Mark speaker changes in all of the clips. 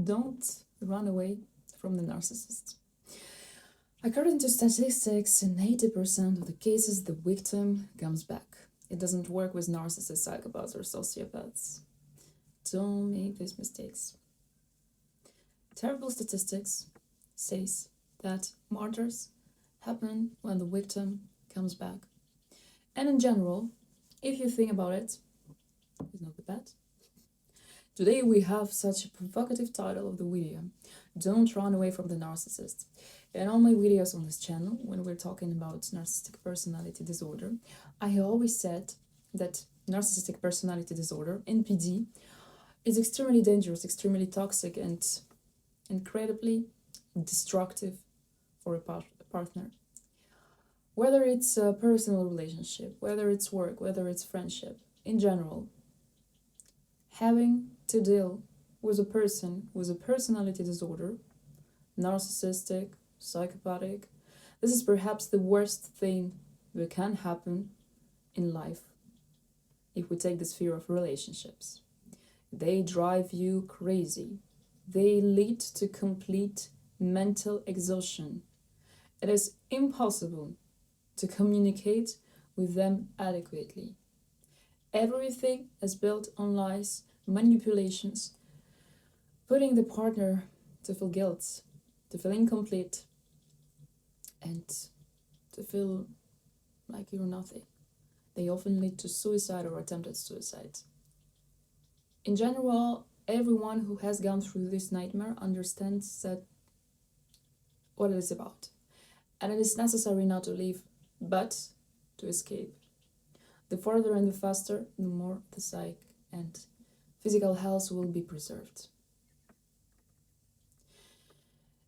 Speaker 1: Don't run away from the narcissist. According to statistics, in 80% of the cases, the victim comes back. It doesn't work with narcissists, psychopaths, or sociopaths. Don't make these mistakes. Terrible statistics says that murders happen when the victim comes back. And in general, if you think about it, it's not that bad. Today we have such a provocative title of the video: Don't run away from the narcissist. In all my videos on this channel, when we're talking about narcissistic personality disorder, I always said that narcissistic personality disorder, NPD, is extremely dangerous, extremely toxic, and incredibly destructive for a partner. Whether it's a personal relationship, whether it's work, whether it's friendship, in general, having to deal with a person with a personality disorder, narcissistic, psychopathic, this is perhaps the worst thing that can happen in life if we take the sphere of relationships. They drive you crazy. They lead to complete mental exhaustion. It is impossible to communicate with them adequately. Everything is built on lies, manipulations, putting the partner to feel guilt, to feel incomplete, and to feel like you're nothing. They often lead to suicide or attempted suicide. In general, everyone who has gone through this nightmare understands that what it is about. And it is necessary not to leave, but to escape. The further and the faster, the more the psyche and physical health will be preserved.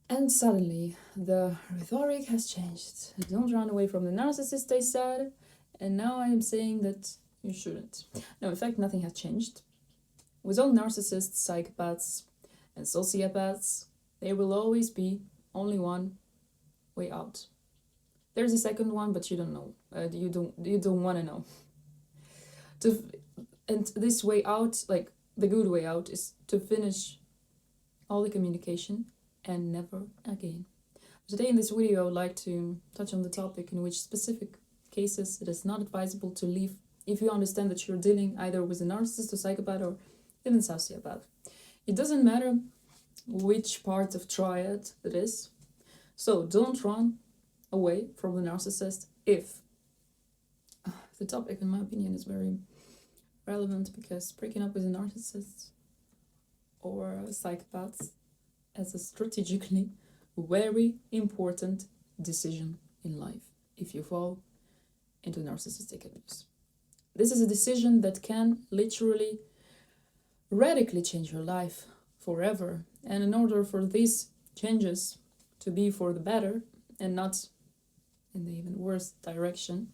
Speaker 1: And suddenly, the rhetoric has changed. Don't run away from the narcissist, I said, and now I am saying that you shouldn't. No, in fact, nothing has changed. With all narcissists, psychopaths, and sociopaths, there will always be only one way out. There's a second one, but you don't know. You don't want to know. And this way out, like the good way out, is to finish all the communication and never again. Today in this video, I would like to touch on the topic in which specific cases it is not advisable to leave if you understand that you're dealing either with a narcissist, a psychopath, or even sociopath. It doesn't matter which part of triad it is. So don't run away from the narcissist if the topic, in my opinion, is very relevant, because breaking up with a narcissist or a psychopath is a strategically very important decision in life if you fall into narcissistic abuse. This is a decision that can literally radically change your life forever. And in order for these changes to be for the better and not in the even worse direction,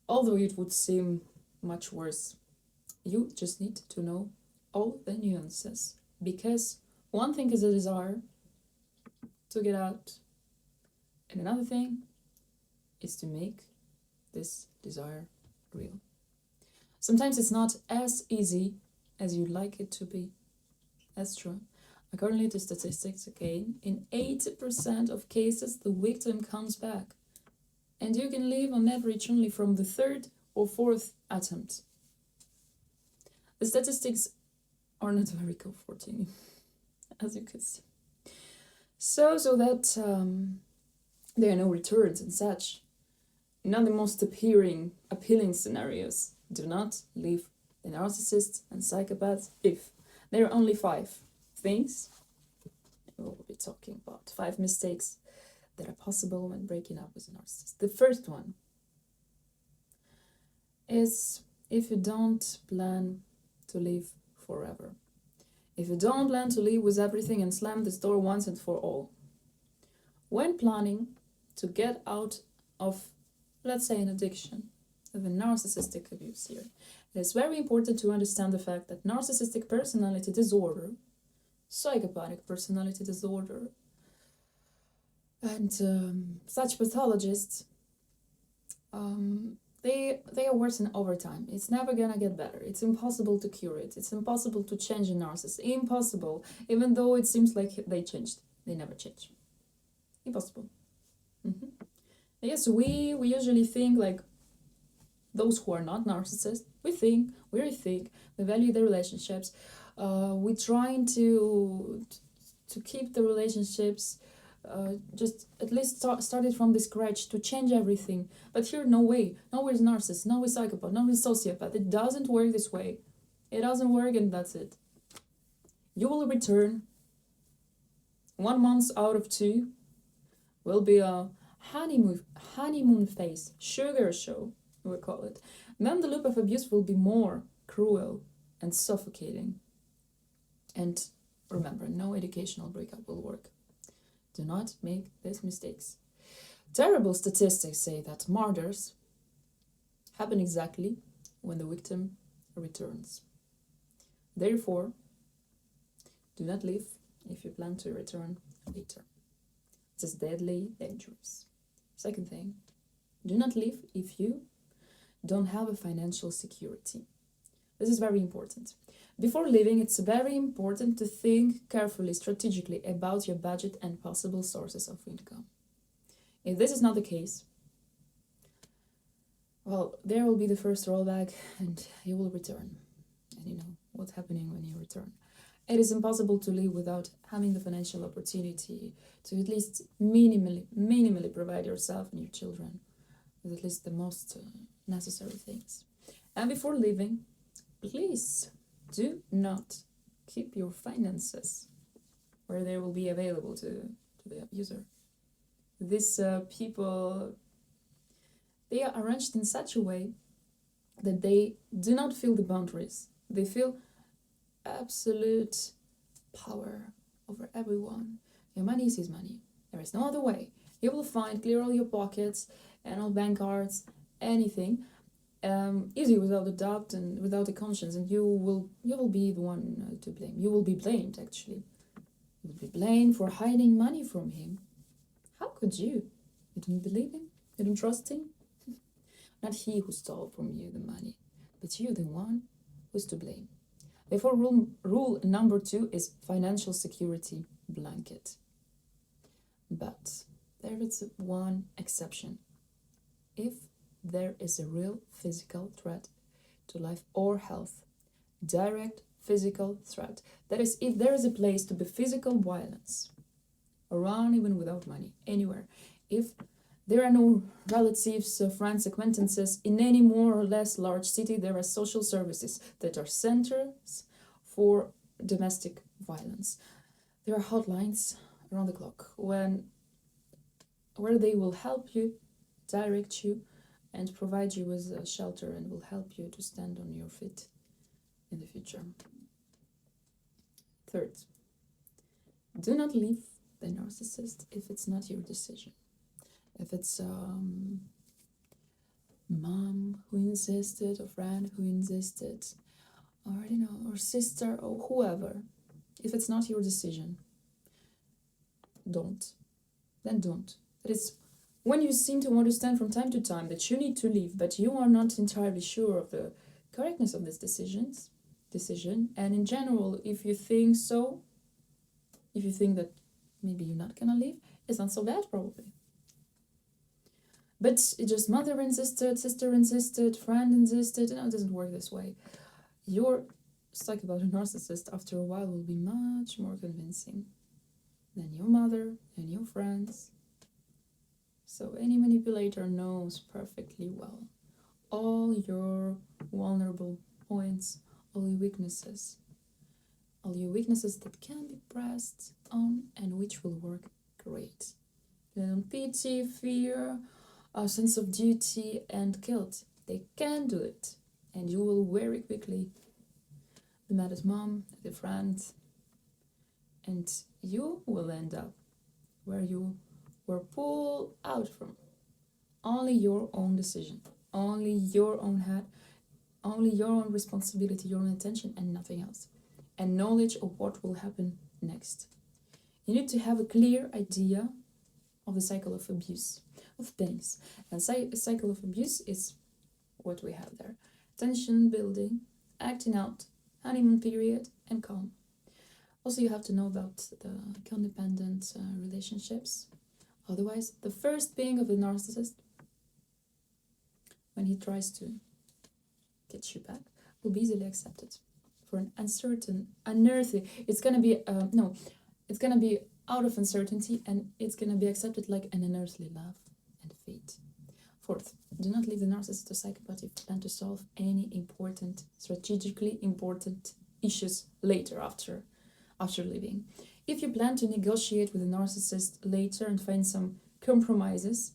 Speaker 1: although it would seem much worse, you just need to know all the nuances. Because one thing is a desire to get out, and another thing is to make this desire real. Sometimes it's not as easy as you'd like it to be. That's true. According to statistics, again, in 80% of cases, the victim comes back. And you can leave on average only from the third or fourth attempt. The statistics are not very comforting, as you could see. So that there are no returns and such. Not the most appealing scenarios. Do not leave the narcissist and psychopaths if there are only 5 things. We'll be talking about 5 mistakes that are possible when breaking up with a narcissist. The first one is if you don't plan to live forever. If you don't plan to live with everything and slam this door once and for all. When planning to get out of, let's say, an addiction, of a narcissistic abuse here, it is very important to understand the fact that narcissistic personality disorder, psychopathic personality disorder, and such pathologists, they are worsen over time. It's never gonna get better. It's impossible to cure it. It's impossible to change a narcissist. Impossible. Even though it seems like they changed, they never change. Impossible. Mm-hmm. Yes, we usually think like those who are not narcissists. We think we value the relationships. We trying to keep the relationships. Just at least started from the scratch to change everything. But here, no way. No is narcissist, no is psychopath, no is sociopath. It doesn't work this way. It doesn't work, and that's it. You will return. 1 month out of 2 will be a honeymoon phase, sugar show, we call it. Then the loop of abuse will be more cruel and suffocating. And remember, no educational breakup will work. Do not make these mistakes. Terrible statistics say that murders happen exactly when the victim returns. Therefore, do not leave if you plan to return later. It is deadly dangerous. Second thing, do not leave if you don't have a financial security. This is very important. Before leaving, it's very important to think carefully, strategically about your budget and possible sources of income. If this is not the case, well, there will be the first rollback and you will return. And you know what's happening when you return. It is impossible to live without having the financial opportunity to at least minimally provide yourself and your children with at least the most necessary things. And before leaving, please do not keep your finances where they will be available to the abuser. These people, they are arranged in such a way that they do not feel the boundaries. They feel absolute power over everyone. Your money is his money. There is no other way. He will find, clear all your pockets and all bank cards, anything. Easy without a doubt and without a conscience, and you will be the one to blame. You will be blamed, actually. You will be blamed for hiding money from him. How could you? You don't believe him? You don't trust him? Not he who stole from you the money, but you, the one who's to blame. Therefore, rule number 2 is financial security blanket. But there is one exception. If there is a real physical threat to life or health, direct physical threat. That is, if there is a place to be physical violence, around even without money, anywhere. If there are no relatives, friends, acquaintances in any more or less large city, there are social services that are centers for domestic violence. There are hotlines around the clock where they will help you, direct you, and provide you with a shelter and will help you to stand on your feet in the future. Third, do not leave the narcissist if it's not your decision. If it's mom who insisted, or friend who insisted, or or sister or whoever, if it's not your decision, don't. Then don't. That is, when you seem to understand from time to time that you need to leave, but you are not entirely sure of the correctness of this decision, and in general, if you think that maybe you're not gonna leave, it's not so bad probably. But it just mother insisted, sister insisted, friend insisted, it doesn't work this way. Your psychopath or narcissist after a while will be much more convincing than your mother and your friends. So any manipulator knows perfectly well all your vulnerable points, all your weaknesses that can be pressed on and which will work great. Pity, fear, a sense of duty and guilt. They can do it, and you will very quickly be mad at mom, at a friend, and you will end up where you were pulled out from. Only your own decision, only your own head, only your own responsibility, your own attention, and nothing else. And knowledge of what will happen next. You need to have a clear idea of the cycle of abuse, of things. And cycle of abuse is what we have there. Tension building, acting out, honeymoon period, and calm. Also, you have to know about the codependent relationships. Otherwise, the first being of the narcissist, when he tries to get you back, will be easily accepted. For an uncertain, unearthly, it's gonna be out of uncertainty, and it's gonna be accepted like an unearthly love and fate. Fourth, do not leave the narcissist or psychopath if you plan to solve any strategically important issues later after leaving. If you plan to negotiate with the narcissist later and find some compromises,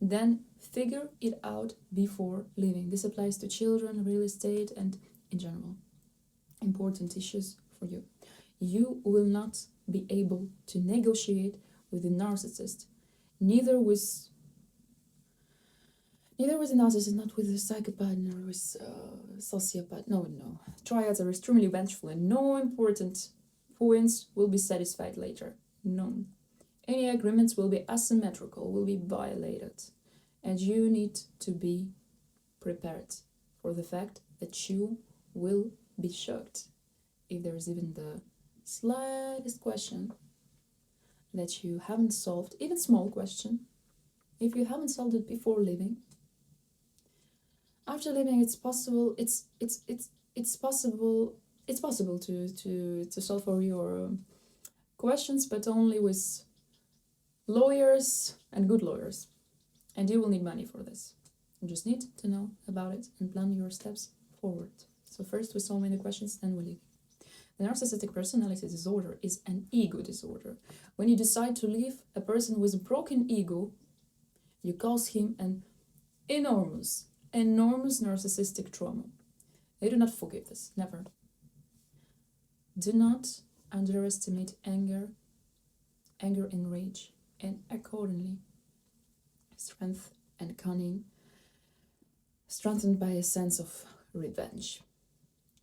Speaker 1: then figure it out before leaving. This applies to children, real estate, and in general, important issues for you. You will not be able to negotiate with the narcissist, neither with the narcissist, not with the psychopath, nor with sociopath. No. Triads are extremely vengeful, and no important points will be satisfied later. None. Any agreements will be asymmetrical, will be violated. And you need to be prepared for the fact that you will be shocked if there is even the slightest question that you haven't solved, even small question, if you haven't solved it before leaving. After leaving, it's possible to solve all your questions, but only with lawyers and good lawyers. And you will need money for this. You just need to know about it and plan your steps forward. So first we solve many questions, then we leave. The narcissistic personality disorder is an ego disorder. When you decide to leave a person with a broken ego, you cause him an enormous narcissistic trauma. They do not forgive this, never. Do not underestimate anger and rage, and accordingly, strength and cunning, strengthened by a sense of revenge.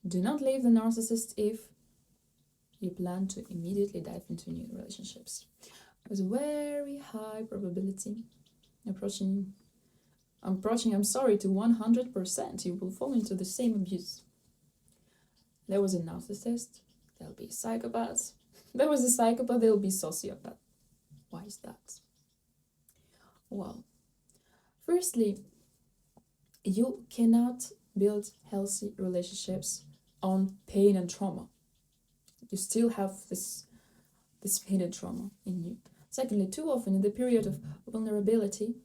Speaker 1: Do not leave the narcissist if you plan to immediately dive into new relationships. With a very high probability, approaching to 100%, you will fall into the same abuse. There was a narcissist, there'll be psychopaths. There was a psychopath, there'll be sociopath. Why is that? Well, firstly, you cannot build healthy relationships on pain and trauma. You still have this pain and trauma in you. Secondly, too often in the period of vulnerability,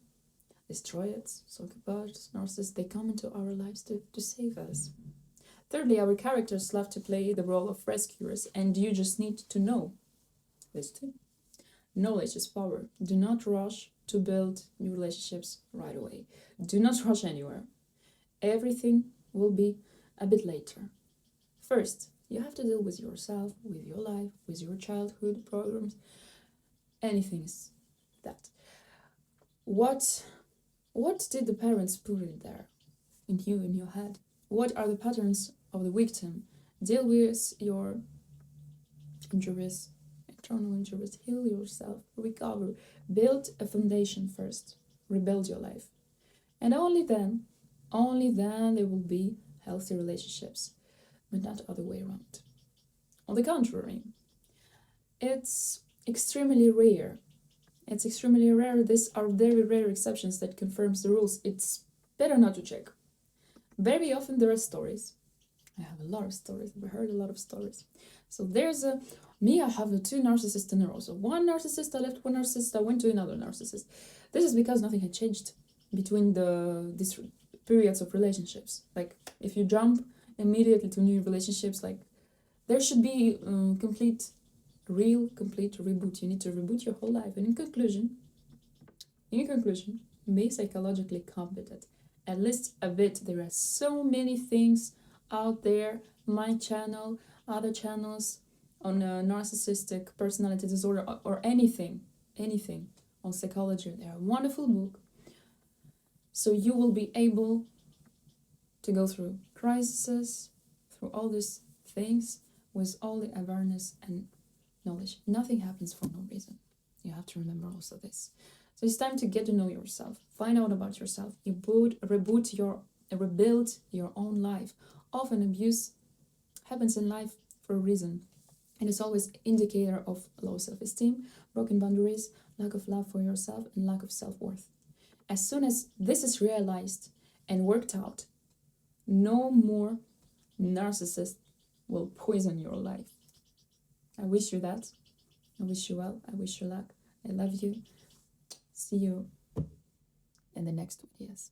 Speaker 1: these triads, psychopaths, narcissists, they come into our lives to save us. Thirdly, our characters love to play the role of rescuers, and you just need to know this too. Knowledge is power. Do not rush to build new relationships right away. Do not rush anywhere. Everything will be a bit later. First, you have to deal with yourself, with your life, with your childhood programs, anything that. What did the parents put in there, in your head? What are the patterns of the victim? Deal with your injuries, external injuries, heal yourself, recover, build a foundation first, rebuild your life. And only then there will be healthy relationships, but not the other way around. On the contrary, it's extremely rare. These are very rare exceptions that confirms the rules. It's better not to check. Very often there are stories. I have a lot of stories. I've heard a lot of stories. So I have two narcissists in a row. So one narcissist, I left one narcissist, I went to another narcissist. This is because nothing had changed between these periods of relationships. Like, if you jump immediately to new relationships, like, there should be complete reboot. You need to reboot your whole life. And in conclusion, be psychologically competent. At least a bit. There are so many things out there. My channel, other channels on narcissistic personality disorder, or anything on psychology. They are a wonderful book. So you will be able to go through crises, through all these things with all the awareness and knowledge. Nothing happens for no reason. You have to remember also this. So it's time to get to know yourself. Find out about yourself. You reboot your and rebuild your own life. Often abuse happens in life for a reason, and it's always indicator of low self-esteem, broken boundaries, lack of love for yourself, and lack of self-worth. As soon as this is realized and worked out, no more narcissist will poison your life. I wish you that. I wish you well. I wish you luck. I love you. See you in the next videos.